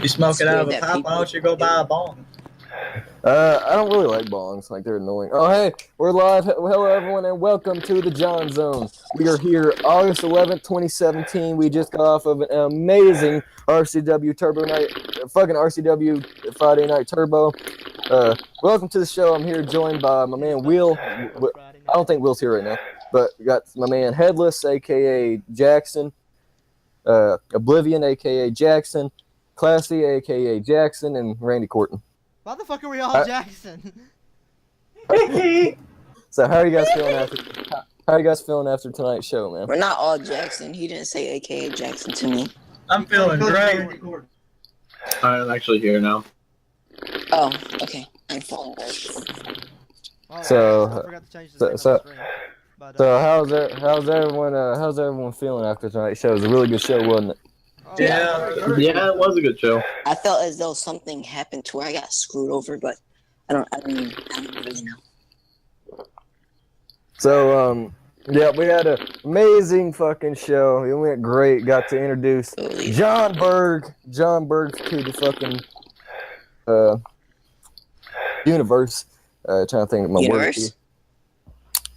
You smoke it out of a Scared that pipe, why don't you go buy a bong? I don't really like bongs. Like, they're annoying. Oh, hey, we're live. Hello, everyone, and welcome to the John Zone. We are here August 11th, 2017. We just got off of an amazing RCW Turbo Night, fucking RCW Friday Night Turbo. Welcome to the show. I'm here joined by my man Will. I don't think Will's here right now, but we got my man Headless, a.k.a. Jackson, Oblivion, a.k.a. Jackson, Classy, a.k.a. Jackson, and Randy Corton. Why the fuck are we all Jackson? So how are you guys feeling after tonight's show, man? We're not all Jackson. He didn't say AKA Jackson to me. I'm feeling great. I'm actually here now. Oh, okay. I'm feeling good. Oh, So, I forgot to change the so- screen. But, So how's everyone feeling after tonight's show? It was a really good show, wasn't it? Yeah. Yeah, it was a good show. I felt as though something happened to where I got screwed over, but I don't really know. So yeah, we had an amazing fucking show. It went great. Got to introduce John Berg to the fucking universe. Trying to think of my Universe?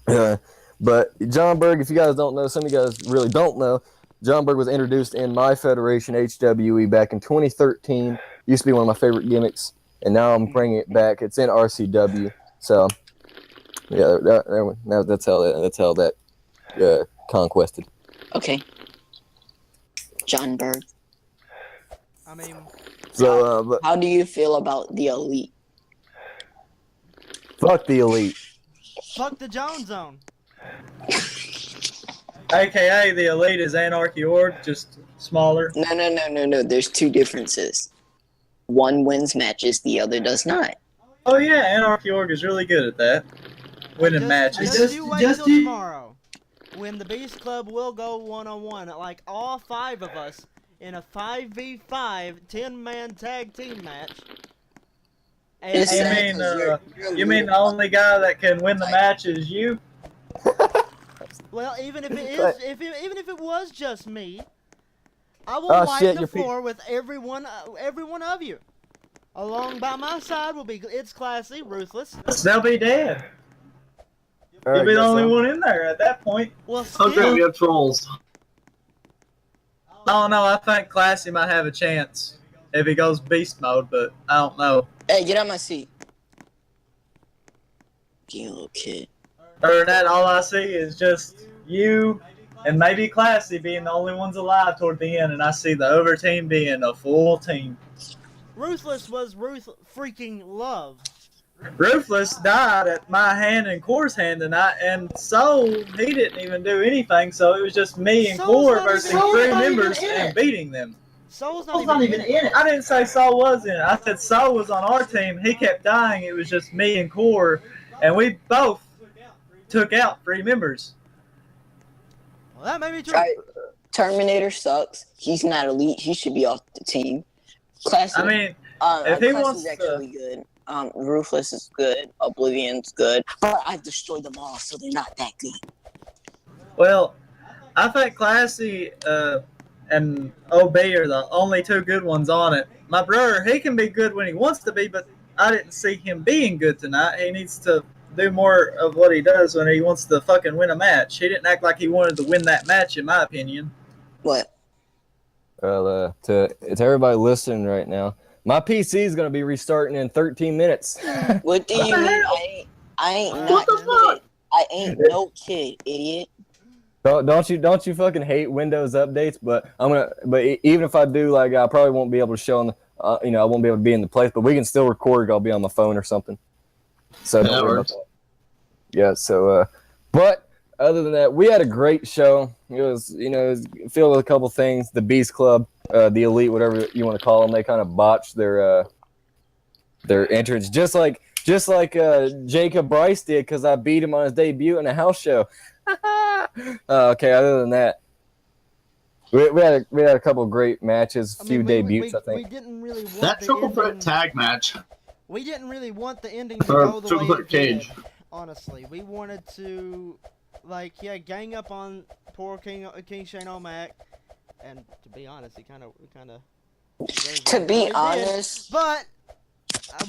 words. But John Berg, if you guys don't know, some of you guys really don't know, John Berg was introduced in my federation, HWE, back in 2013. Used to be one of my favorite gimmicks, and now I'm bringing it back. It's in RCW. So, yeah, that's how that conquested. Okay. John Berg. I mean, So, but How do you feel about the Elite? fuck the Elite. fuck the Jones Zone. AKA the Elite is Anarchy Org, just smaller. No. There's two differences. One wins matches, the other does not. Oh yeah, Anarchy Org is really good at that. Winning matches. Just you wait till tomorrow, when the Beast Club will go one-on-one, like all 5 of us, in a 5v5 10-man tag team match. And It's You sad mean 'cause you're you mean the only guy that can win the match is you? well, even if it is, even if it was just me, I will Oh, wipe shit, the you're floor with every one of you. Along by my side will be It's Classy, Ruthless. They'll be dead. All You'll right, be the guess only so. one in there at that point. Well, Okay, still, we have trolls. I don't know, I think Classy might have a chance if he goes beast mode, but I don't know. Hey, get out my seat. You little kid. Other than that, all I see is just you and maybe Classy being the only ones alive toward the end, and I see the over team being a full team. Ruthless was freaking love. Ruthless died at my hand and Core's hand tonight, and Soul, he didn't even do anything, so it was just me and Soul's Core not versus even in 3 it. members and beating them. Soul's not even in it. I didn't say Soul was in it. I said Soul was on our team. He kept dying. It was just me and Core, and we both took out 3 members. Well, that may be true. Right. Terminator sucks. He's not elite. He should be off the team. Classic. I mean, if he Classic wants is to- actually good. Ruthless is good. Oblivion's good. But I've destroyed them all, so they're not that good. well, I think Classy and OB are the only 2 good ones on it. My brother, he can be good when he wants to be, but I didn't see him being good tonight. He needs to do more of what he does when he wants to fucking win a match. He didn't act like he wanted to win that match, in my opinion. What? Well, to everybody listening right now, my PC is gonna be restarting in 13 minutes. What do you mean? I ain't not kid. I ain't no kid, idiot. Don't you fucking hate Windows updates? But even if I do, like, I probably won't be able to show on the, I won't be able to be in the place. But we can still record. I'll be on my phone or something. So don't worry about that. Yeah. So, but other than that, we had a great show. It was filled with a couple things. The Beast Club, the Elite, whatever you want to call them, they kind of botched their entrance, just like Jacob Bryce did, because I beat him on his debut in a house show. Okay. Other than that, we had a couple of great matches, a few debuts. I think we didn't really want That the triple ending. threat tag match. We didn't really want the ending to go the Triple way threat it did. cage. Honestly, we wanted to, gang up on poor King Shane O'Mac, and to be honest, he kind of To He be did. honest, But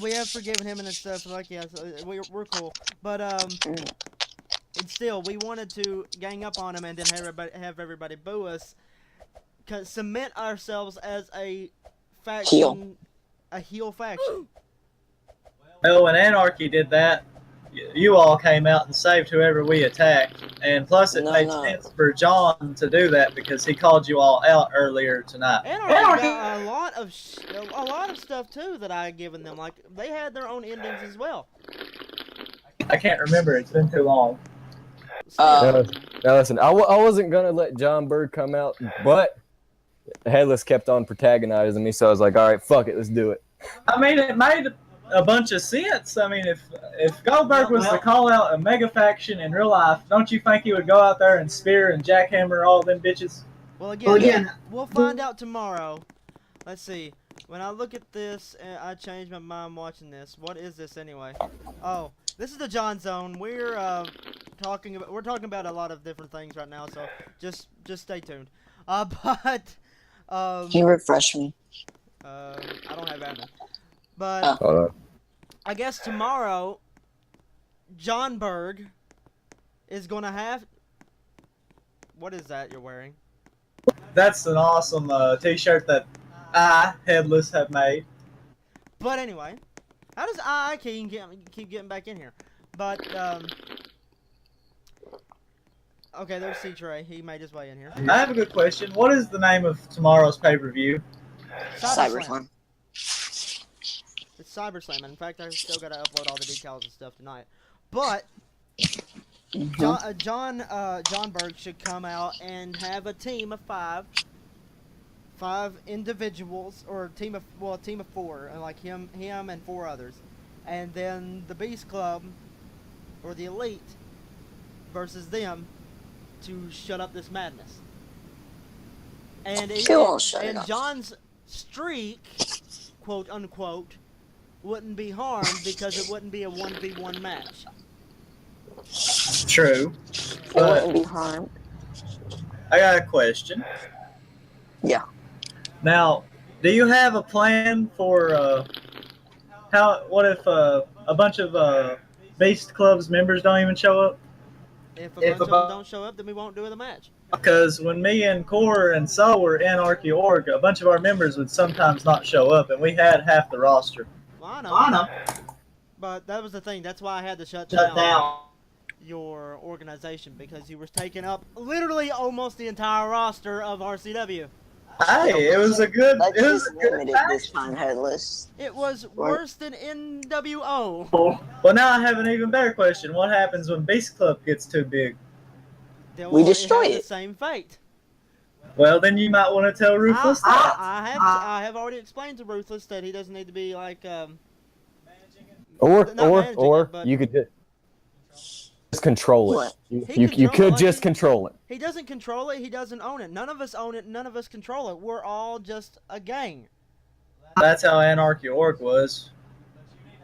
we have forgiven him and stuff. Like, yeah, so we're cool. But it's still, we wanted to gang up on him and then have everybody boo us, cement ourselves as a faction, Heel. a heel faction. Well, when Anarchy did that, you all came out and saved whoever we attacked, and plus it No, made no. sense for John to do that because he called you all out earlier tonight. Anarchy got a lot of stuff too that I had given them. Like, they had their own endings as well. I can't remember; it's been too long. Uh, Now listen, I wasn't gonna let John Bird come out, but Headless kept on protagonizing me, so I was like, all right, fuck it, let's do it. I mean, it made a bunch of sense. I mean, if Goldberg was to call out a mega faction in real life, don't you think he would go out there and spear and jackhammer all them bitches? Well, again, we'll find out tomorrow. Let's see. When I look at this, I change my mind watching this. What is this anyway? Oh, this is the John Zone. We're talking about a lot of different things right now, so just stay tuned. But can you refresh me? I don't have admin. But Hold on. I guess tomorrow, John Berg is gonna have. What is that you're wearing? That's an awesome T-shirt that I, Headless, have made. But anyway, how does I keep getting back in here? But okay, there's C-Tray. He made his way in here. I have a good question. What is the name of tomorrow's pay-per-view? Cyberslam. It's CyberSlam. In fact, I still gotta upload all the details and stuff tonight. But John Berg should come out and have a team of five individuals, or a team of four, like him and four others, and then the Beast Club or the Elite versus them to shut up this madness. And John's streak, quote unquote, wouldn't be harmed because it wouldn't be a 1v1 match. True. It wouldn't be harmed. I got a question. Yeah. Now, do you have a plan for what if a bunch of Beast Club's members don't even show up? If a bunch of them don't show up, then we won't do the match. Because when me and Core and So were in Anarchy Org, a bunch of our members would sometimes not show up, and we had half the roster. Well, I know. But that was the thing. That's why I had to shut down your organization, because you were taking up literally almost the entire roster of RCW. Hey, it was a good. Let's It was just a good limit it match. this time, Headless. It was worse than NWO. Well, now I have an even better question. What happens when Beast Club gets too big? We destroy have it. The same fate. Well, then you might want to tell Ruthless that. I have already explained to Ruthless that he doesn't need to be like Or Not managing it, but- you could just control it. What? You could just control it. He doesn't control it. He doesn't own it. None of us own it. None of us control it. We're all just a gang. That's how Anarchy Org was.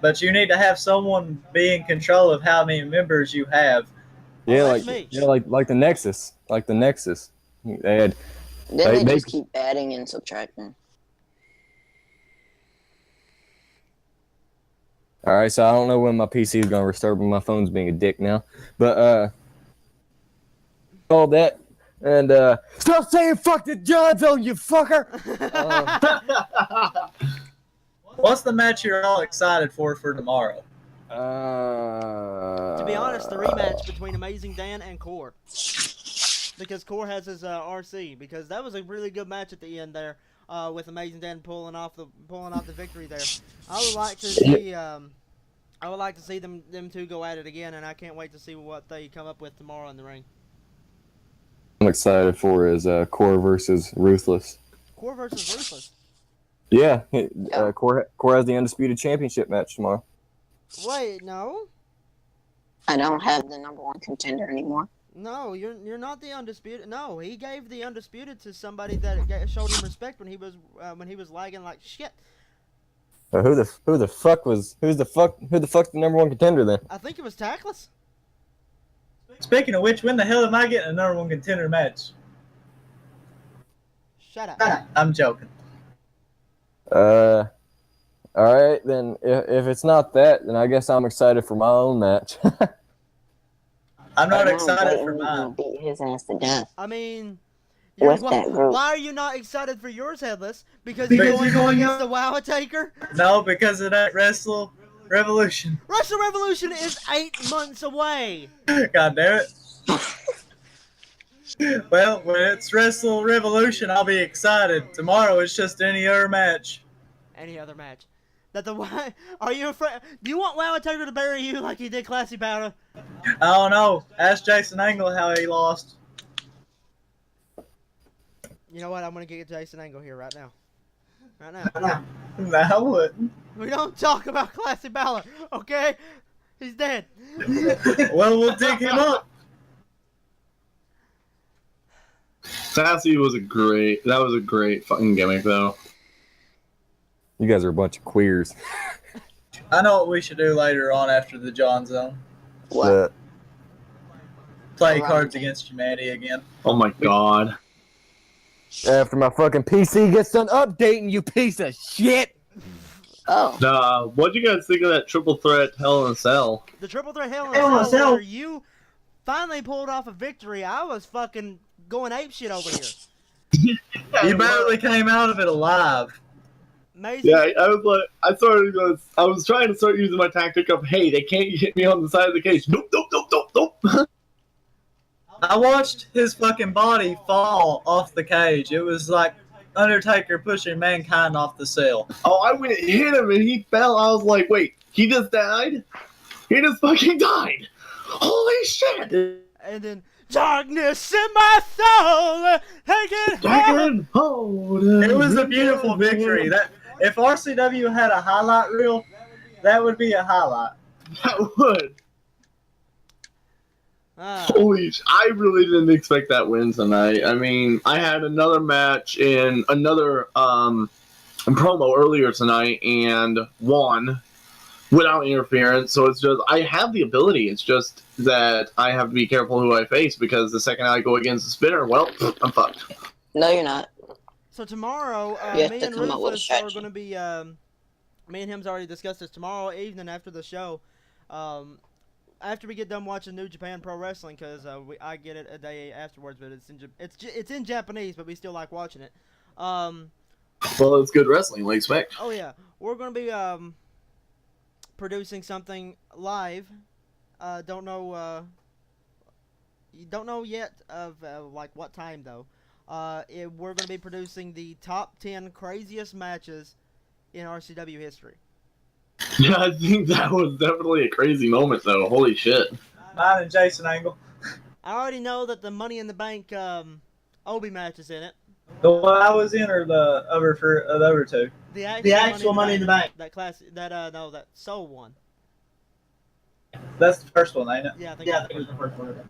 But you need to have someone be in control of how many members you have. Yeah, that's me. like the Nexus, They had. Then they They- just keep adding and subtracting. All right, so I don't know when my PC is gonna restart, but my phone's being a dick now. But all that, and stop saying "fuck the John Zone," you fucker. What's the match you're all excited for tomorrow? To be honest, the rematch between Amazing Dan and Core, because Core has his RC. Because that was a really good match at the end there, with Amazing Dan pulling off the victory there. I would like to see them two go at it again, and I can't wait to see what they come up with tomorrow in the ring. I'm excited for is Core versus Ruthless. Core versus Ruthless. Yeah, Core has the undisputed championship match tomorrow. Wait, no, I don't have the #1 contender anymore. no, you're not the undisputed. No, he gave the undisputed to somebody that showed him respect when he was lagging like shit. Who's the fuck the #1 contender then? I think it was Tackless. Speaking of which, when the hell am I getting a #1 contender match? Shut up. I'm joking. All right, then if it's not that, then I guess I'm excited for my own match. I'm not Right now, excited Dayton for is gonna mine. beat his ass to death. I mean, With that group. why are you not excited for yours, Headless? Because Because you're you're going going against the WoW Taker? No, because of that Wrestle Revolution. Wrestle Revolution is 8 months away. God damn it. Well, when it's Wrestle Revolution, I'll be excited. Tomorrow it's just any other match. Any other match. That the Are you afraid? Do you want WoW Taker to bury you like he did Classy Powder? I don't know. Ask Jason Angle how he lost. You know what? I'm gonna get Jason Angle here right now. Right now. No, I wouldn't. We don't talk about Classy Balor, okay? He's dead. Well, we'll dig him up. Sassy was a great fucking gimmick though. You guys are a bunch of queers. I know what we should do later on after the John Zone. What? Play Alright. Cards Against Humanity again. Oh my god. After my fucking PC gets done updating, you piece of shit. Oh. What'd you guys think of that triple threat Hell in a Cell? The Triple Threat Hell Hell in in a a Cell. Cell where you finally pulled off a victory. I was fucking going apeshit over here. You barely came out of it alive. Amazing. Yeah, I was like, I was trying to start using my tactic of, hey, they can't hit me on the side of the cage. Nope, nope, nope, nope, nope. I watched his fucking body fall off the cage. It was like Undertaker pushing Mankind off the cell. Oh, I went and hit him and he fell. I was like, wait, he just died? He just fucking died. Holy shit. And then darkness in my soul, take it home. It was a beautiful victory. That if RCW had a highlight reel, that would be a highlight. That would. Ah, Holy I really didn't expect that win tonight. I mean, I had another match in another promo earlier tonight and won without interference. So it's just, I have the ability. It's just that I have to be careful who I face because the second I go against the spinner, well, I'm fucked. No, you're not. so tomorrow, You have me to and come up with a Rufus are strategy. going to be, me and him's already discussed this. Tomorrow evening after the show, after we get done watching New Japan Pro Wrestling, because I get it a day afterwards, but it's in Japanese, but we still like watching it. Well, it's good wrestling, we expect. Oh yeah, we're gonna be producing something live. Don't know yet of like what time though. We're gonna be producing the top 10 craziest matches in RCW history. Yeah, I think that was definitely a crazy moment, though. Holy shit. Mine and Jason Angle. I already know that the Money in the Bank Obi match is in it. The one I was in, or the other two. The actual Money in the Bank. That that Soul one. That's the first one, ain't it? Yeah, I think it was the first one.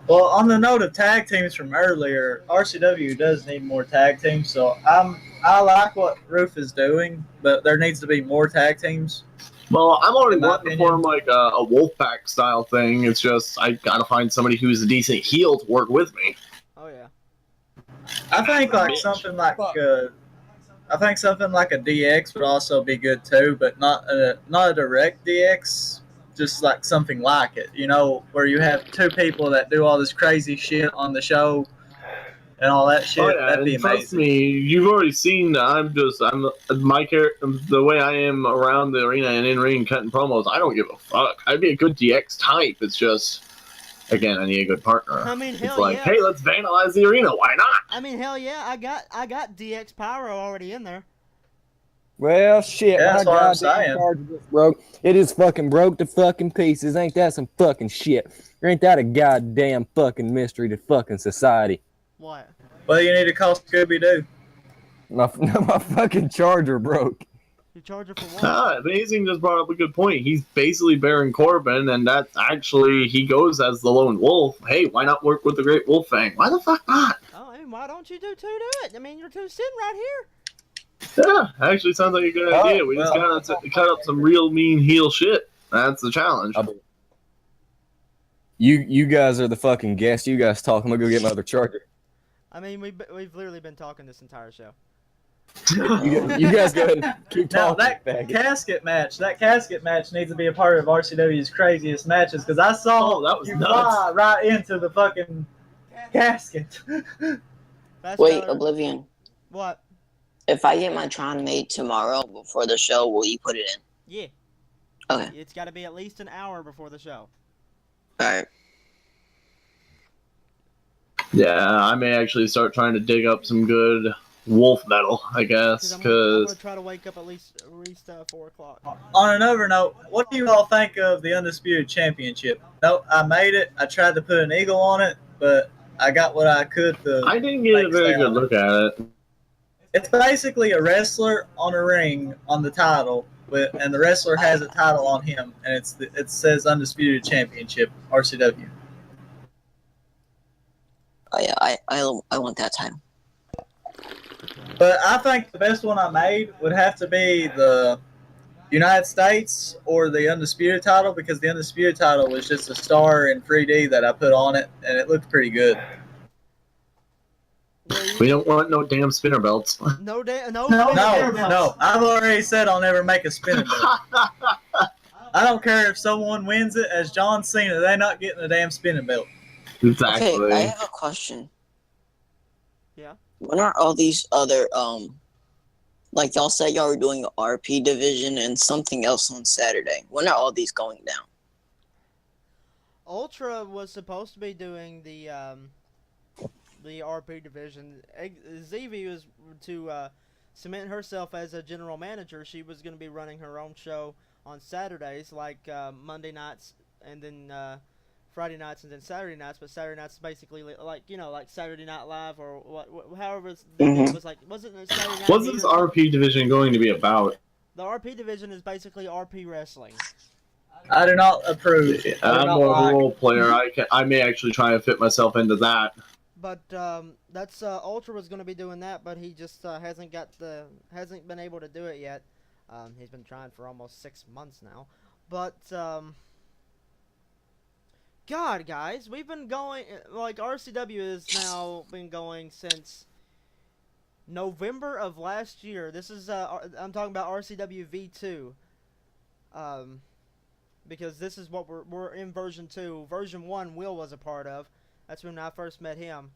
Well, on the note of tag teams from earlier, RCW does need more tag teams. So I like what Roof is doing, but there needs to be more tag teams. Well, I'm already In my wanting to opinion. form like a Wolfpack style thing. It's just, I gotta find somebody who's a decent heel to work with me. Oh yeah. I think like something like a DX would also be good too, but not a direct DX. Just like something like it, you know, where you have two people that do all this crazy shit on the show and all that shit. Oh, yeah, That'd be and trust amazing. me, you've already seen that I'm my character, the way I am around the arena and in ring cutting promos. I don't give a fuck. I'd be a good DX type. It's just, again, I need a good partner. I mean, it's hell like, yeah. hey, let's vandalize the arena. Why not? I mean, hell yeah, I got DX Pyro already in there. Well, shit. Yeah, that's my what I'm goddamn saying. charger just broke. It is fucking broke to fucking pieces. Ain't that some fucking shit? Ain't that a goddamn fucking mystery to fucking society? What? Well, you need to call Scooby Doo. My fucking charger broke. You charge her for what? Amazing just brought up a good point. He's basically Baron Corbin, and that's actually, he goes as the lone wolf. Hey, why not work with the Great Wolf Fang? Why the fuck not? Oh, I mean, why don't you do it? I mean, you're two sitting right here. Yeah, actually sounds like a good Oh, idea. We just gotta cut up some real mean heel shit. That's the challenge. You guys are the fucking guests. You guys talk. I'm gonna go get my other charger. I mean, we've literally been talking this entire show. You guys go ahead and keep Now talking. that faggot. casket match needs to be a part of RCW's craziest matches because I saw Oh, that was you nuts. fly right into the fucking casket. That's Wait, Tyler. Oblivion. What? If I get my Tron made tomorrow before the show, will you put it in? Yeah. Okay. It's got to be at least an hour before the show. Alright. Yeah, I may actually start trying to dig up some good wolf metal, I guess, I'm gonna because try to wake up at least 4 o'clock. On another note, what do you all think of the Undisputed Championship? No, I made it. I tried to put an eagle on it, but I got what I could to. I didn't get a very good look at it. It's basically a wrestler on a ring on the title, and the wrestler has a title on him, and it says Undisputed Championship RCW. Oh yeah, I want that title. But I think the best one I made would have to be the United States or the Undisputed title because the Undisputed title was just a star in 3D that I put on it, and it looked pretty good. We don't want no damn spinner belts. No. No, I've already said I'll never make a spinning belt. I don't care if someone wins it as John Cena, they're not getting a damn spinning belt. Exactly. Okay, I have a question. Yeah. When are all these other like y'all said y'all were doing the RP division and something else on Saturday? When are all these going down? Ultra was supposed to be doing the RP division. ZV was to cement herself as a general manager. She was going to be running her own show on Saturdays, like Monday nights and then Friday nights and then Saturday nights. But Saturday nights is basically like like Saturday Night Live or however it was like. Wasn't it Saturday Night? What's this RP division going to be about? The RP division is basically RP wrestling. I do not approve. I'm more of a role player. I may actually try and fit myself into that. But that's Ultra was going to be doing that, but he just hasn't been able to do it yet. He's been trying for almost 6 months now. But God, guys, we've been going like RCW has now been going since November of last year. This is I'm talking about RCW V2. Because this is what we're in version 2. Version 1 Will was a part of. That's when I first met him.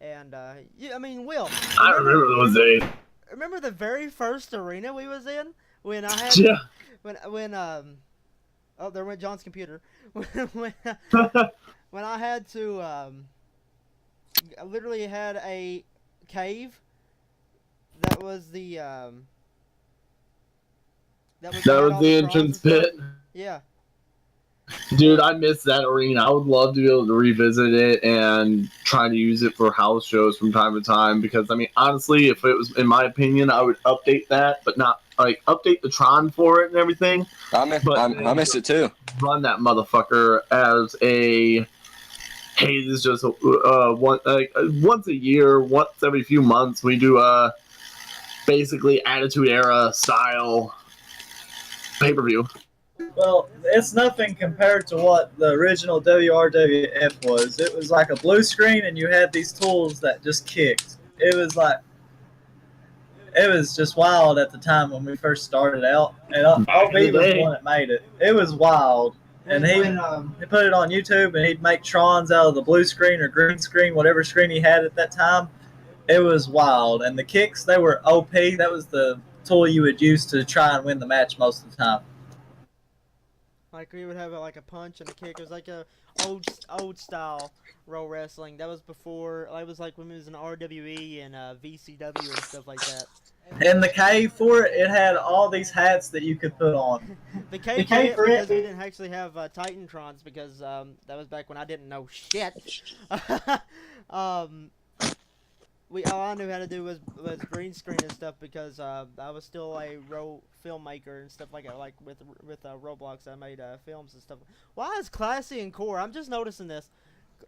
And yeah, I mean, Will, I remember those days. remember the very first arena we was in when I had Yeah. when oh, there went John's computer. when I had to I literally had a cave that was the that was the entrance pit. Yeah. Dude, I miss that arena. I would love to be able to revisit it and try to use it for house shows from time to time. Because, I mean, honestly, if it was, in my opinion, I would update that, but not, like, update the Tron for it and everything. I miss it too. Run that motherfucker as a, hey, this is just once a year, once every few months, we do a basically Attitude Era style pay-per-view. Well, it's nothing compared to what the original WRWF was. It was like a blue screen, and you had these tools that just kicked. It was just wild at the time when we first started out. And OB was the one that made it. It was wild. And he put it on YouTube, and he'd make Trons out of the blue screen or green screen, whatever screen he had at that time. It was wild. And the kicks, they were OP. That was the tool you would use to try and win the match most of the time. Like we would have like a punch and a kick. It was like a old style pro wrestling. That was before. It was like when it was in RWE and VCW and stuff like that. In the cave for it, it had all these hats that you could put on. The cave for it because we didn't actually have Titantrons because that was back when I didn't know shit. All I knew how to do was green screen and stuff because I was still a filmmaker and stuff like that. Like with Roblox, I made films and stuff. Why is Classy and Core? I'm just noticing this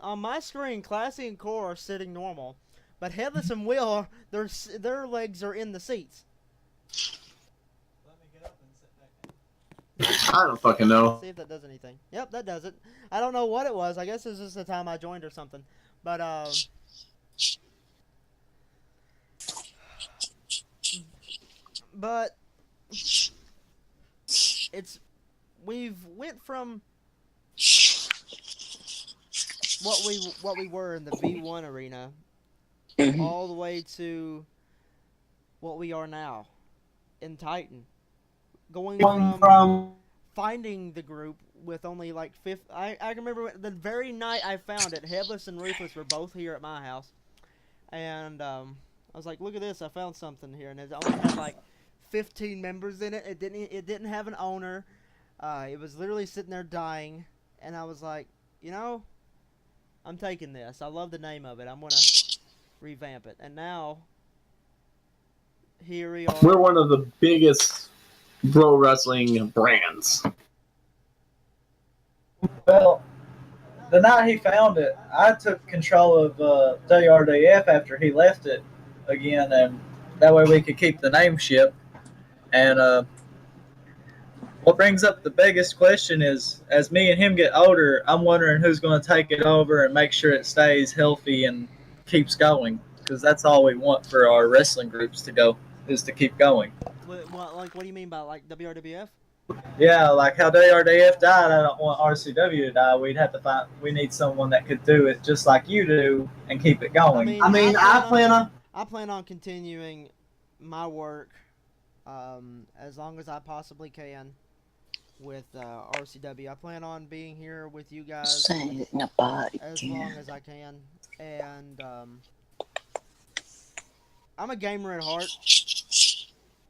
on my screen. Classy and Core are sitting normal, but Headless and Will, their legs are in the seats. Let me get up and sit back. I don't fucking know. See if that does anything. Yep, that does it. I don't know what it was. I guess it was just the time I joined or something. But But we've went from what we were in the V1 arena Mhm. all the way to what we are now in Titan. Going from finding the group with only like I remember the very night I found it, Headless and Ruthless were both here at my house, and I was like, look at this, I found something here, and it only had like 15 members in it. It didn't have an owner. It was literally sitting there dying, and I was like, you know, I'm taking this. I love the name of it. I'm gonna revamp it, and now here we are. We're one of the biggest pro wrestling brands. Well, the night he found it, I took control of WRDF after he left it again, and that way we could keep the name ship. And what brings up the biggest question is, as me and him get older, I'm wondering who's going to take it over and make sure it stays healthy and keeps going, because that's all we want for our wrestling groups to go, is to keep going. What do you mean by like WRWF? Yeah, like how WRDF died, I don't want RCW to die. We need someone that could do it just like you do and keep it going. I plan on continuing my work as long as I possibly can with RCW. I plan on being here with you guys Saying it in a body. as long as I can, and I'm a gamer at heart.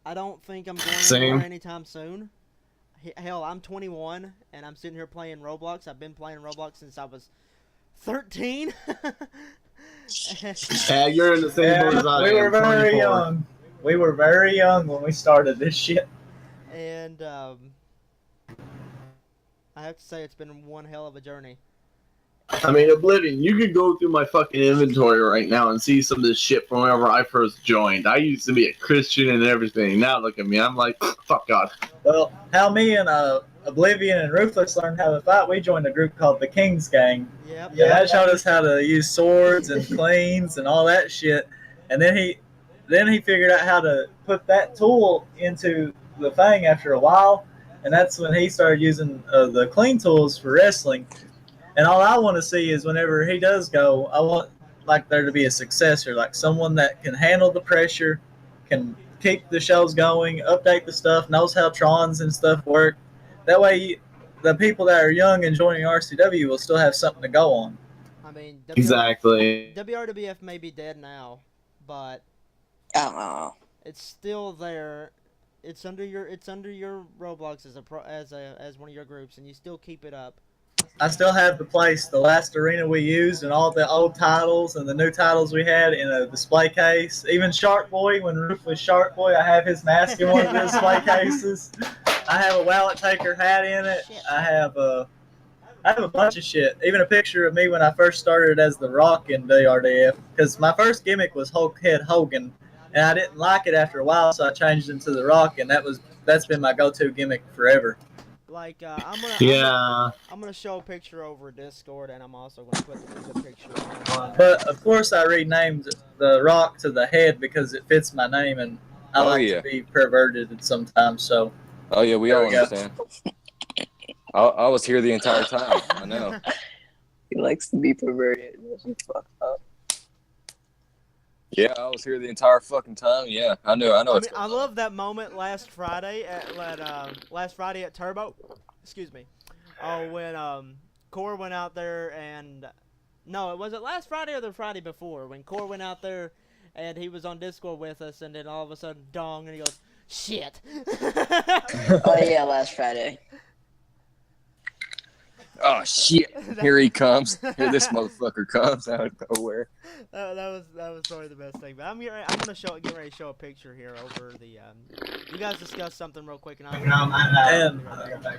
I don't think I'm going Same. anywhere anytime soon. Hell, I'm 21 and I'm sitting here playing Roblox. I've been playing Roblox since I was 13. Yeah, you're in the same boat as I am. We were very 24. young. We were very young when we started this shit. And I have to say it's been one hell of a journey. I mean, Oblivion, you could go through my fucking inventory right now and see some of this shit from whenever I first joined. I used to be a Christian and everything. Now look at me. I'm like, fuck God. Well, how me and Oblivion and Ruthless learned how to fight, we joined a group called the King's Gang. Yep. Yeah, that showed us how to use swords and cleans and all that shit. And then he figured out how to put that tool into the thing after a while, and that's when he started using the clean tools for wrestling. And all I want to see is whenever he does go, I want like there to be a successor, like someone that can handle the pressure, can keep the shows going, update the stuff, knows how Trons and stuff work. That way, the people that are young and joining RCW will still have something to go on. I mean, Exactly. WRWF may be dead now, but I don't know. it's still there. It's under your Roblox as one of your groups, and you still keep it up. I still have the place, the last arena we used, and all the old titles and the new titles we had in a display case. Even Shark Boy, when Roof was Shark Boy, I have his mask in one of the display cases. I have a Wallet Taker hat in it. I have a bunch of shit. Even a picture of me when I first started as The Rock in WRDF, because my first gimmick was Hulkhead Hogan, and I didn't like it after a while, so I changed into The Rock, and that's been my go-to gimmick forever. Like Yeah. I'm gonna show a picture over Discord, and I'm also gonna put the picture on. But of course, I renamed The Rock to The Head because it fits my name, and I like yeah. to be perverted sometimes. So Oh yeah, we There all we go. understand. I was here the entire time. I know. He likes to be perverted. That's fucked up. Yeah, I was here the entire fucking time. Yeah, I know. I What's mean, I love that moment last Friday at Turbo. Excuse me. Oh, when Core went out there and no, was it last Friday or the Friday before when Core went out there and he was on Discord with us, and then all of a sudden dong, and he goes, shit. Oh yeah, last Friday. Oh shit! Here he comes. Here this motherfucker comes out of nowhere. That was probably the best thing. But I'm gonna get ready to show a picture here over the. You guys discuss something real quick, and and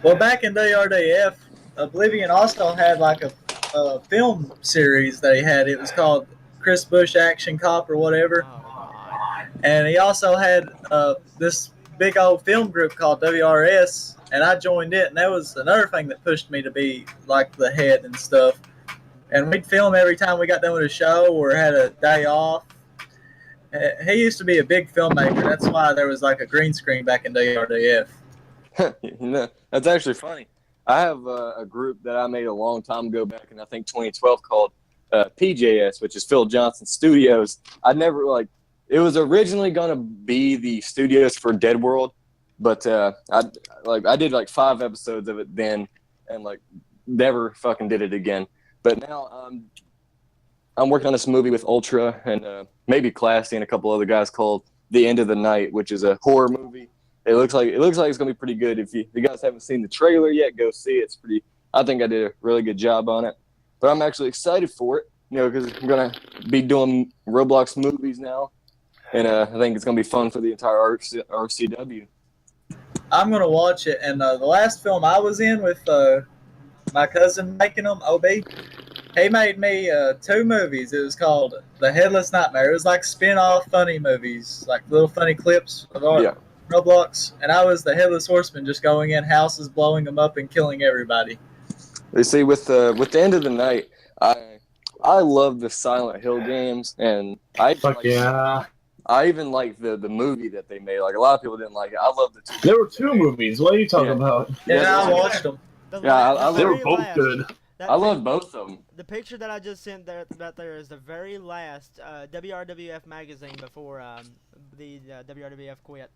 well, back in WRDF, Oblivion also had like a film series that he had. It was called Chris Bush Action Cop or whatever. And he also had this big old film group called WRS, and I joined it, and that was another thing that pushed me to be like the head and stuff. And we'd film every time we got done with a show or had a day off. He used to be a big filmmaker. That's why there was like a green screen back in WRDF. That's actually funny. I have a group that I made a long time ago, back in I think 2012, called PJS, which is Phil Johnson Studios. I never it was originally gonna be the studios for Dead World, but I did like 5 episodes of it then, and like never fucking did it again. But now I'm working on this movie with Ultra and maybe Classy and a couple other guys called The End of the Night, which is a horror movie. It looks like it's gonna be pretty good. If you guys haven't seen the trailer yet, go see it. It's pretty. I think I did a really good job on it. But I'm actually excited for it, because I'm gonna be doing Roblox movies now, and I think it's gonna be fun for the entire RCW. I'm gonna watch it. And the last film I was in with my cousin making them, OB, he made me 2 movies. It was called The Headless Nightmare. It was like spin-off funny movies, like little funny clips of Roblox. And I was the Headless Horseman, just going in houses, blowing them up, and killing everybody. You see, with the End of the Night, I love the Silent Hill games, and I even like the movie that they made. Like, a lot of people didn't like it. I love the 2. There were 2 movies. What are you talking about? Yeah, I watched them. They were both good. I love both of them. The picture that I just sent there is the very last WRWF magazine before the WRWF quit.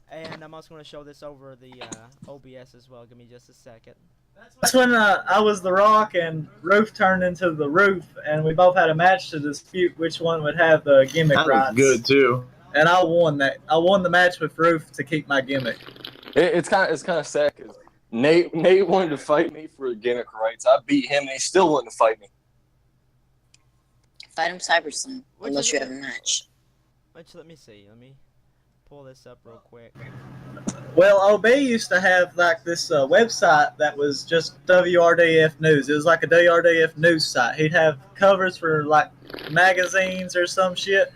And I'm also going to show this over the OBS as well. Give me just a second. That's when I was the Rock and Roof turned into the Roof, and we both had a match to dispute which one would have the gimmick That rights. was good too. And I won that. I won the match with Roof to keep my gimmick. It's kind of sad because Nate wanted to fight me for gimmick rights. I beat him, and he still wanted to fight me. Fight him Cyberslam, unless you have a match. Let me see. Let me pull this up real quick. Well, OB used to have like this website that was just WRDF News. It was like a WRDF news site. He'd have covers for like magazines or some shit.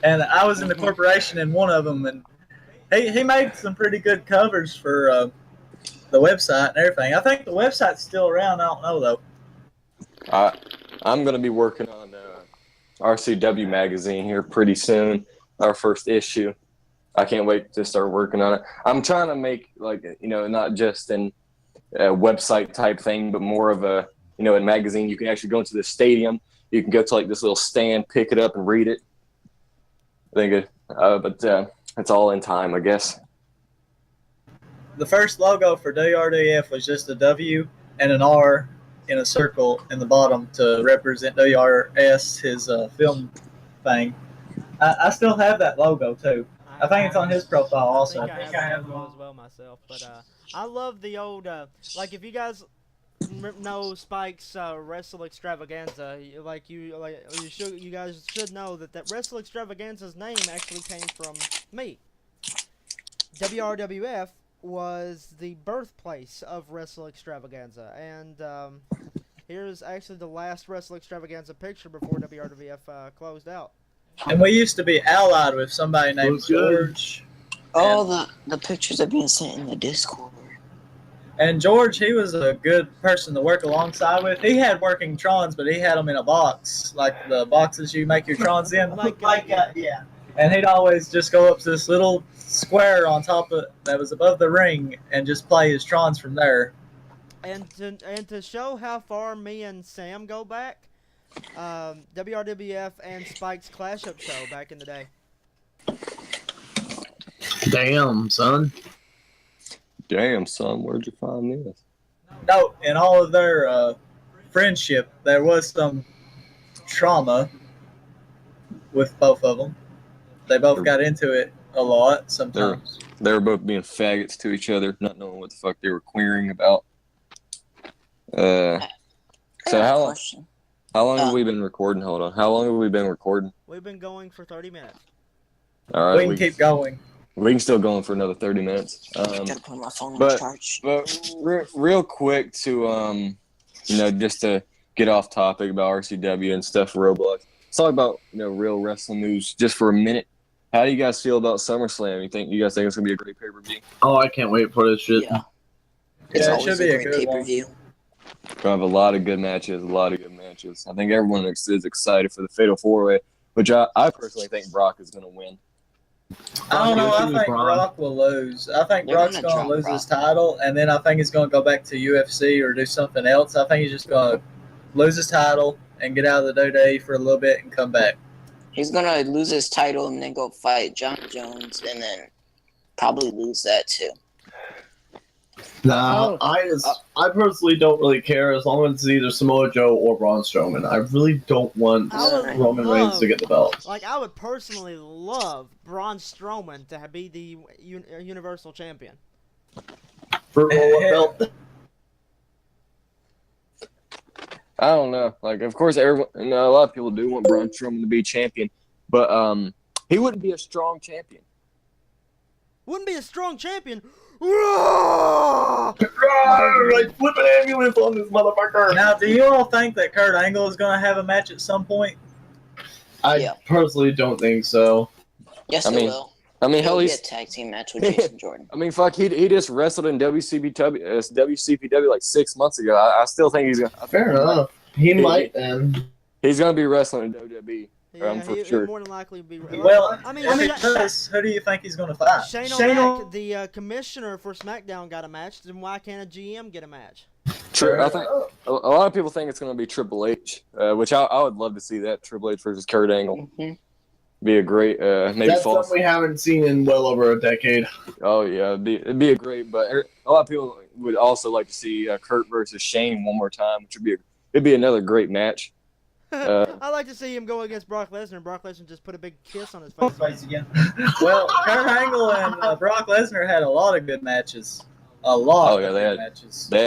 And I was in the corporation in one of them, and he made some pretty good covers for the website and everything. I think the website's still around. I don't know though. I'm gonna be working on RCW magazine here pretty soon. Our first issue. I can't wait to start working on it. I'm trying to make not just a website type thing, but more of a a magazine. You can actually go into the stadium. You can go to like this little stand, pick it up, and read it. I think but it's all in time, I guess. The first logo for WRDF was just a W and an R in a circle in the bottom to represent WRS, his film thing. I still have that logo too. I think it's on his profile also. I think I have the logo as well myself. But I love the old if you guys know Spike's Wrestle Extravaganza, you guys should know that Wrestle Extravaganza's name actually came from me. WRWF was the birthplace of Wrestle Extravaganza, and here's actually the last Wrestle Extravaganza picture before WRWF closed out. And we used to be allied with somebody named George. Oh, the pictures are being sent in the Discord. And George, he was a good person to work alongside with. He had working Trons, but he had them in a box, like the boxes you make your Trons in. Yeah. And he'd always just go up to this little square on top of that was above the ring and just play his Trons from there. And to show how far me and Sam go back, WRWF and Spike's Clash Up show back in the day. Damn, son, where'd you find this? No, in all of their friendship, there was some trauma with both of them. They both got into it a lot sometimes. They were both being faggots to each other, not knowing what the fuck they were queering about. So how long have we been recording? Hold on. How long have we been recording? We've been going for 30 minutes. All right. We can keep going. We can still go on for another 30 minutes. Gotta put my phone on charge. But real quick to, just to get off topic about RCW and stuff for Roblox. Let's talk about, real wrestling news just for a minute. How do you guys feel about SummerSlam? You guys think it's going to be a great pay-per-view? Oh, I can't wait for this shit. Yeah. It should be a good pay-per-view. We're going to have a lot of good matches, I think everyone is excited for the Fatal 4-Way. which I personally think Brock is going to win. I don't know. I Brock think Braun. Brock will lose. I think They're Brock's gonna going to drop lose his Brock. title, and then I think he's going to go back to UFC or do something else. I think he's just going to lose his title and get out of the WWE for a little bit and come back. He's gonna lose his title and then go fight John Jones and then probably lose that too. Nah, I personally don't really care as long as it's either Samoa Joe or Braun Strowman. I really don't want I would Roman Reigns love- to get the belt. Like, I would personally love Braun Strowman to be the Universal Champion. For what belt? I don't know. Like, of course, everyone, a lot of people do want Braun Strowman to be champion, but he wouldn't be a strong champion. Wouldn't be a strong champion. Like flipping ambulance on this motherfucker. Now, do you all think that Kurt Angle is going to have a match at some point? I Yeah. personally don't think so. Yes, I he mean, will. I mean, hell, He'll be a he's. tag team match with Jason Jordan. I mean, fuck, he just wrestled in WCPW like 6 months ago. I still think he's gonna. Fair enough. He might then. He's gonna be wrestling in WWE. Yeah, For he sure. more than likely would be. Well, I mean, if he does, who do you think he's going to fight? Shane Shane O'Mac, the commissioner for SmackDown, got a match. Then why can't a GM get a match? True. I think a lot of people think it's gonna be Triple H, which I would love to see that Triple H versus Kurt Angle. hmm Be a great maybe That's false. something we haven't seen in well over a decade. Oh yeah, it'd be a great. But a lot of people would also like to see Kurt versus Shane one more time, which it'd be another great match. I'd like to see him go against Brock Lesnar, and Brock Lesnar just put a big kiss on his face. Face again. Well, Kurt Angle and Brock Lesnar had a lot of good matches. A lot Oh, yeah, of they good had- matches. They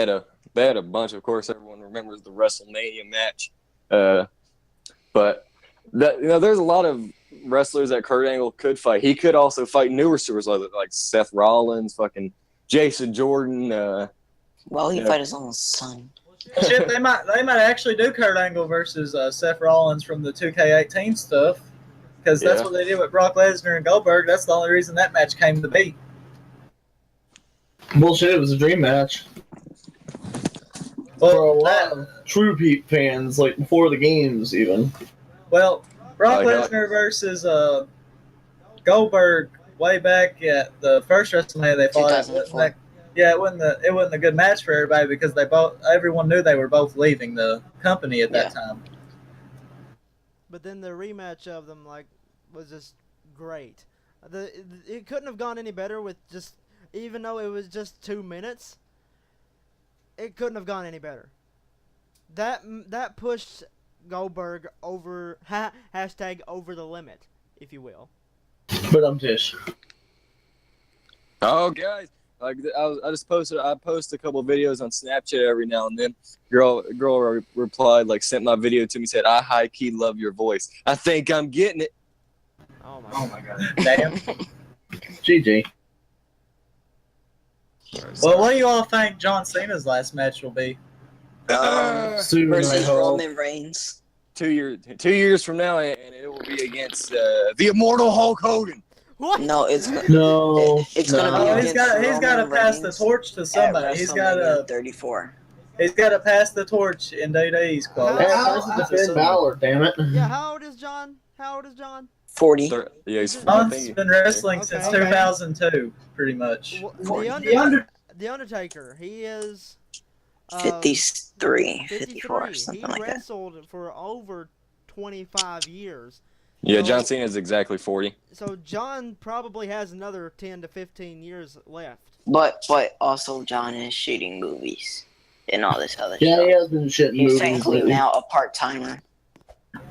had a bunch. Of course, everyone remembers the WrestleMania match. But there's a lot of wrestlers that Kurt Angle could fight. He could also fight newer superstars like Seth Rollins, fucking Jason Jordan. Well, he Yeah. fight his own son. Shit, they might actually do Kurt Angle versus Seth Rollins from the 2K18 stuff, because that's Yeah. what they did with Brock Lesnar and Goldberg. That's the only reason that match came to be. Bullshit, it was a dream match. For a Well, lot of true Pete fans, like before the games even. Brock Like, Lesnar versus Goldberg way back at the first WrestleMania they fought. 2004. It wasn't a good match for everybody because everyone knew they were both leaving the company at that time. But then the rematch of them was just great. It couldn't have gone any better with just, even though it was just 2 minutes. It couldn't have gone any better. That pushed Goldberg over hashtag over the limit, if you will. But I'm Tish. Oh, guys. Like I post a couple of videos on Snapchat every now and then. Girl replied, like, sent my video to me, said, "I high key love your voice. I think I'm getting it." Oh my god. Damn. GG. Well, what do you all think John Cena's last match will be? Soon, I Versus hope. Roman Reigns. 2 years from now, and it will be against the immortal Hulk Hogan. What? No, it's No. It's gonna Oh, be he's against got to Roman pass the Reigns torch to somebody. at He's got WrestleMania to 34. pass the torch in DD's quote. Hey, how's the Finn Balor, damn it. Yeah, how old is John? 40. Yeah, he's. I John's think been wrestling since Okay. 2002, pretty much. The Undertaker, he is 53, 54, 53. something He like that. wrestled for over 25 years. Yeah, John Cena is exactly 40. So John probably has another 10 to 15 years left. But also John is shooting movies and all this other Yeah, stuff. he has been shitting He's movies technically lately. now a part-timer.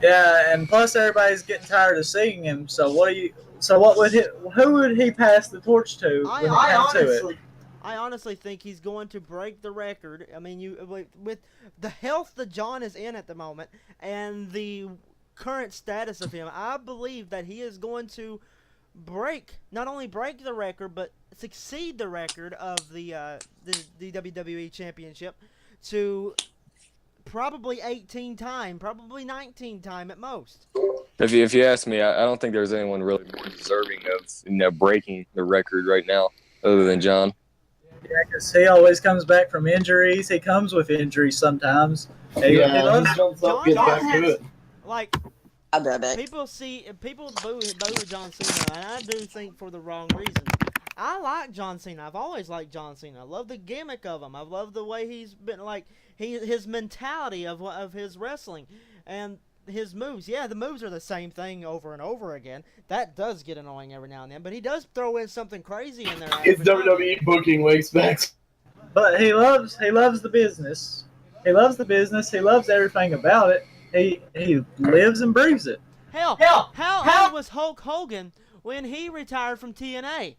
Yeah, and plus everybody's getting tired of seeing him. So who would he pass the torch to when it comes to it? I honestly think he's going to break the record. I mean, with the health that John is in at the moment and the current status of him, I believe that he is going to not only break the record, but succeed the record of the WWE Championship to probably 18 time, probably 19 time at most. If you ask me, I don't think there's anyone really more deserving of breaking the record right now, other than John. Yeah, because he always comes back from injuries. He comes with injuries sometimes. He Yeah, loves- he jumps up, gets back to it. Like, I'll be right back. People boo John Cena, and I do think for the wrong reasons. I like John Cena. I've always liked John Cena. I love the gimmick of him. I love the way he's been, like, his mentality of his wrestling and his moves. Yeah, the moves are the same thing over and over again. That does get annoying every now and then, but he does throw in something crazy in there. It's every now and then. WWE booking we expect. But he loves the business. He loves the business. He loves everything about it. He lives and breathes it. Hell, how old was Hulk Hogan when he retired from TNA?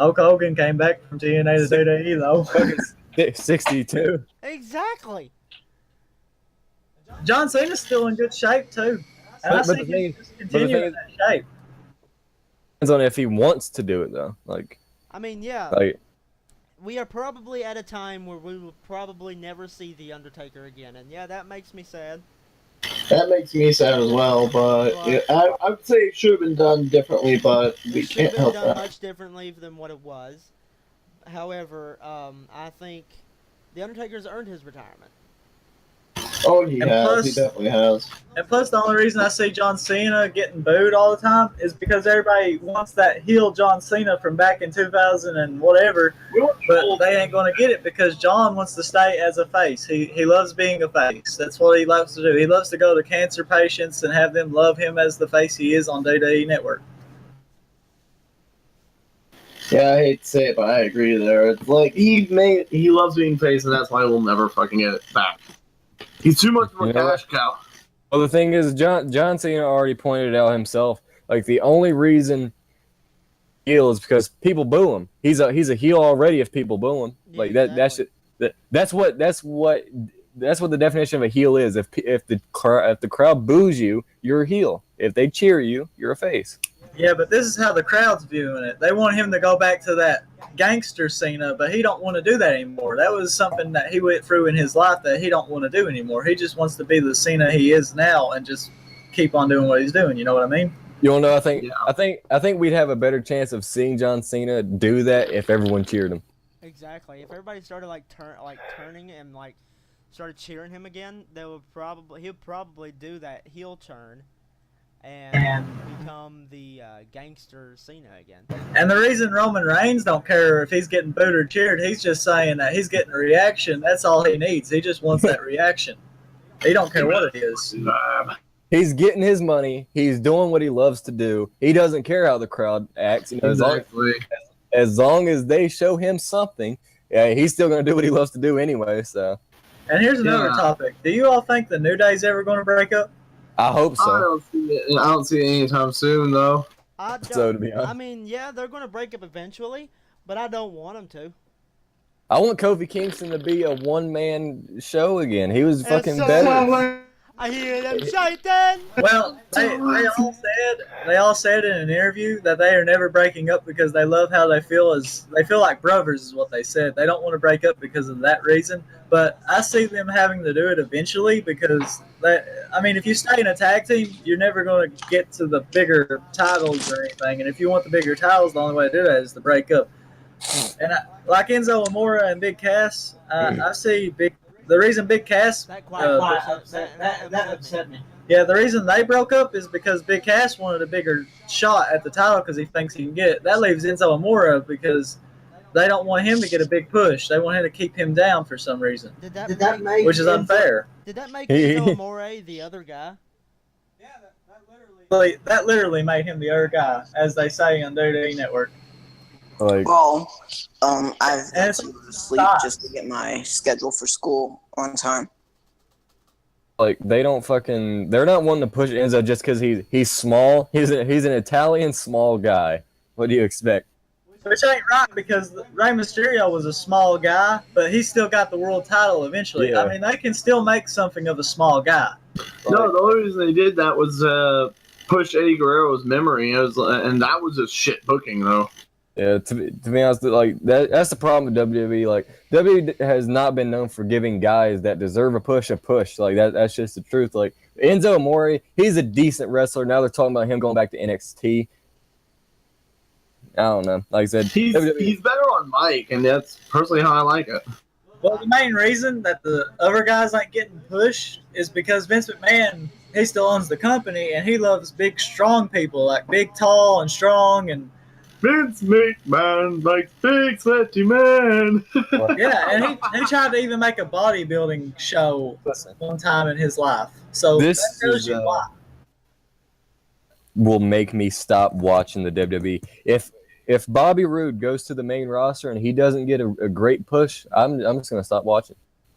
Hulk Hogan came back from TNA to WWE though. 62. Exactly. John Cena's still in good shape too. And I But see the thing- him just continue in that shape. Depends on if he wants to do it though. I mean, yeah. Like We are probably at a time where we will probably never see The Undertaker again, and yeah, that makes me sad. That makes me sad as well, but I would say it should have been done differently, but we It should can't have been help done that. much differently than what it was. However, I think The Undertaker's earned his retirement. Oh, he And has. plus- He definitely has. And plus, the only reason I see John Cena getting booed all the time is because everybody wants that heel John Cena from back in 2000 and whatever, but they ain't going to get it because John wants to stay as a face. He loves being a face. That's what he loves to do. He loves to go to cancer patients and have them love him as the face he is on WWE Network. Yeah, I hate to say it, but I agree there. It's like he loves being face, and that's why we'll never fucking get it back. He's too much of a You know what? cash cow. well, the thing is, John Cena already pointed it out himself. Like the only reason heel is because people boo him. He's a heel already if people boo him. Yeah, Like that. exactly. That's what the definition of a heel is. If the crowd boos you, you're a heel. If they cheer you, you're a face. Yeah, but this is how the crowd's viewing it. They want him to go back to that gangster Cena, but he don't want to do that anymore. That was something that he went through in his life that he don't want to do anymore. He just wants to be the Cena he is now and just keep on doing what he's doing. You know what I mean? You want to know? I think Yeah. I think we'd have a better chance of seeing John Cena do that if everyone cheered him. Exactly. If everybody started turning and like started cheering him again, he'll probably do that heel turn and become the gangster Cena again. And the reason Roman Reigns don't care if he's getting booed or cheered, he's just saying that he's getting a reaction. That's all he needs. He just wants that reaction. He don't care what it is. He's getting his money. He's doing what he loves to do. He doesn't care how the crowd acts. You know, Exactly. as long as they show him something, yeah, he's still going to do what he loves to do anyway. So And here's another Yeah. topic. Do you all think the New Day's ever going to break up? I hope I so. don't see it. I don't see it anytime soon, though. I don't. So, to be honest. I mean, yeah, they're going to break up eventually, but I don't want them to. I want Kofi Kingston to be a one-man show again. He was fucking so better. I hear them shouting. Well, they all said in an interview that they are never breaking up because they love how they feel like brothers is what they said. They don't want to break up because of that reason. But I see them having to do it eventually because if you stay in a tag team, you're never going to get to the bigger titles or anything. And if you want the bigger titles, the only way to do that is to break up. And like Enzo Amore and Big Cass, I see the reason Big Cass That upset me. Yeah, the reason they broke up is because Big Cass wanted a bigger shot at the title because he thinks he can get it. That leaves Enzo Amore because they don't want him to get a big push. They want him to keep him down for some reason, Did that make which is unfair. Did that make Enzo Amore the other guy? That literally made him the other guy, as they say on WWE Network. Like, Well, I've And had it's to go to sleep just to get my schedule for school on time. they're not wanting to push Enzo just because he's small. He's an Italian small guy. What do you expect? Which ain't right because Rey Mysterio was a small guy, but he still got the world title eventually. Yeah. I mean, they can still make something of a small guy. No, the only reason they did that was push Eddie Guerrero's memory. And that was just shit booking, though. Yeah, to be honest, like that's the problem with WWE. Like WWE has not been known for giving guys that deserve a push. Like that's just the truth. Like Enzo Amore, he's a decent wrestler. Now they're talking about him going back to NXT. I don't know. Like I said, He's better on mic, and that's personally how I like it. Well, the main reason that the other guys ain't getting pushed is because Vince McMahon he still owns the company, and he loves big, strong people, like big, tall, and strong, and Vince McMahon likes big, sweaty men. yeah, and he tried to even make a bodybuilding show Listen, one time in his life. So this that tells is you why. will make me stop watching the WWE. If Bobby Roode goes to the main roster and he doesn't get a great push, I'm just gonna stop watching.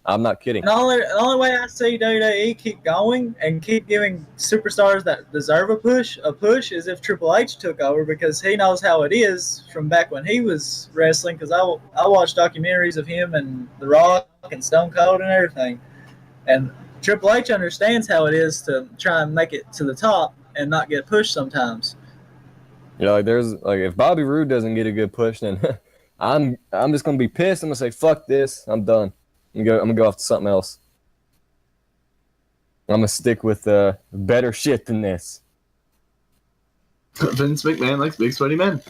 I'm not kidding. The only way I see WWE keep going and keep giving superstars that deserve a push is if Triple H took over, because he knows how it is from back when he was wrestling. Because I watched documentaries of him and The Rock and Stone Cold and everything, and Triple H understands how it is to try and make it to the top and not get pushed sometimes. You know, like if Bobby Roode doesn't get a good push, then I'm just gonna be pissed. I'm gonna say fuck this. I'm done. I'm gonna go off to something else. I'm gonna stick with better shit than this. Vince McMahon likes big, sweaty men.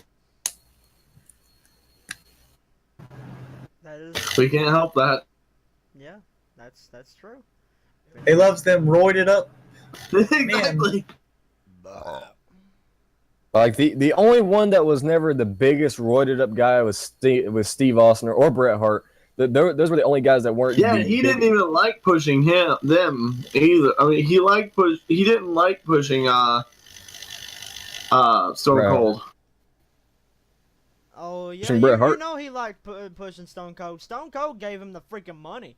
That is, We can't help that. yeah, that's true. He loves them roided up. Exactly. Like the only one that was never the biggest roided up guy was Steve Austin or Bret Hart. Those were the only guys that weren't. Yeah, the he big- didn't even like pushing them either. I mean, he didn't like pushing Stone Right. Cold. Oh yeah, Pushing Bret you Hart. know he liked pushing Stone Cold. Stone Cold gave him the freaking money.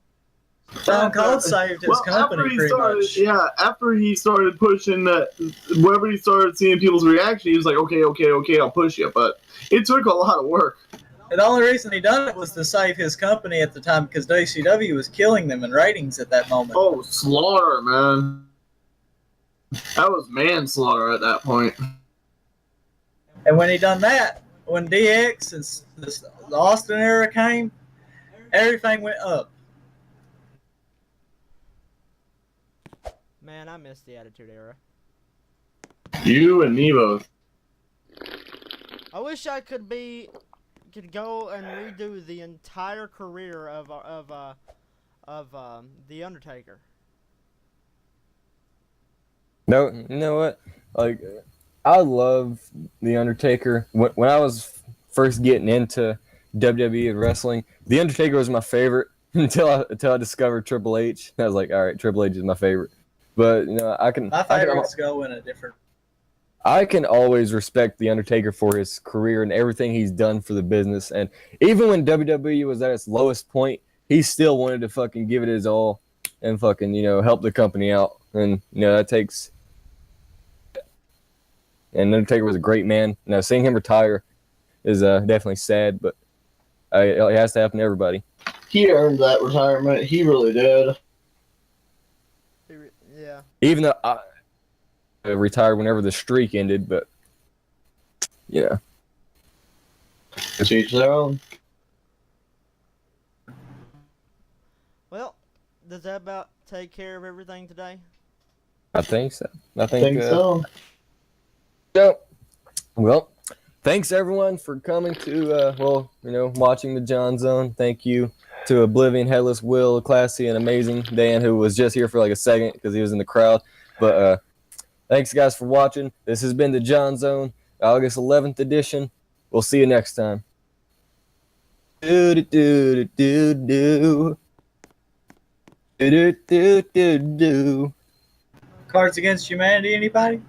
Stone Cold saved his company pretty much. Yeah, after he started pushing whenever he started seeing people's reaction, he was like, okay, I'll push you. But it took a lot of work. And the only reason he done it was to save his company at the time, because WCW was killing them in ratings at that moment. Oh, slaughter, man. That was manslaughter at that point. And when he done that, when DX and the Austin era came, everything went up. Man, I miss the Attitude Era. You and me both. I wish I could go and redo the entire career of the Undertaker. No, you know what? Like, I love the Undertaker. When I was first getting into WWE and wrestling, the Undertaker was my favorite until I discovered Triple H. I was like, all right, Triple H is my favorite. But you know, My favorites go in a different. I can always respect the Undertaker for his career and everything he's done for the business. And even when WWE was at its lowest point, he still wanted to fucking give it his all and fucking, you know, help the company out. And you know, that takes. And Undertaker was a great man. Now, seeing him retire is definitely sad, but it has to happen to everybody. He earned that retirement. He really did. Yeah. Even though I retired whenever the streak ended, but yeah. To each their own. Well, does that about take care of everything today? I think so. I Think so. So, well, thanks everyone for coming to, watching the John Zone. Thank you to Oblivion, Headless Will, Classy, and Amazing Dan, who was just here for like a second because he was in the crowd. But thanks guys for watching. This has been the John Zone, August 11th edition. We'll see you next time. Do do do do do do do do do do. Cards Against Humanity, anybody?